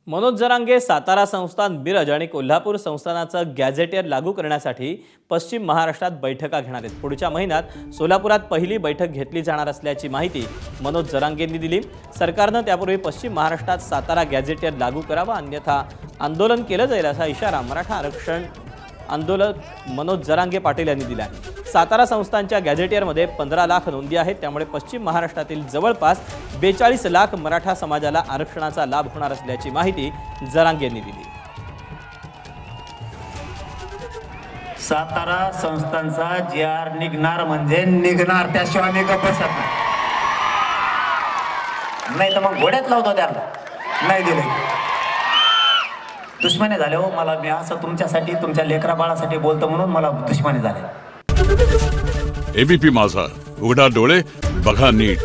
मनोज जरांगे सातारा संस्थान मिरज आणि कोल्हापूर संस्थानाचं गॅझेटियर लागू करण्यासाठी पश्चिम महाराष्ट्रात बैठका घेणार आहेत। पुढच्या महिन्यात सोलापुरात पहिली बैठक घेतली जाणार असल्याची माहिती मनोज जरांगेंनी दिली। सरकारनं त्यापूर्वी पश्चिम महाराष्ट्रात सातारा गॅझेटियर लागू करावा, अन्यथा आंदोलन केलं जाईल असा इशारा मराठा आरक्षण आंदोलक मनोज जरांगे पाटील यांनी दिला आहे। सातारा संस्थानच्या गॅझेटियरमध्ये 15 लाख नोंदी आहेत, त्यामुळे पश्चिम महाराष्ट्रातील जवळपास 42 लाख मराठा समाजाला आरक्षणाचा लाभ होणार असल्याची माहिती जरांगे यांनी दिली। सातारा संस्थानचा GR निघणार म्हणजे निघणार, त्याशिवाय मी गप्प बसत नाही तर मग घोड्यात लावतो त्याला, नाही दिले दुश्मनी झाले हो मला। मी असं तुमच्यासाठी तुमच्या लेकरा बाळासाठी बोलतो म्हणून मला दुश्मनी झाले। ABP माझा, उघडा डोळे बघा नीट।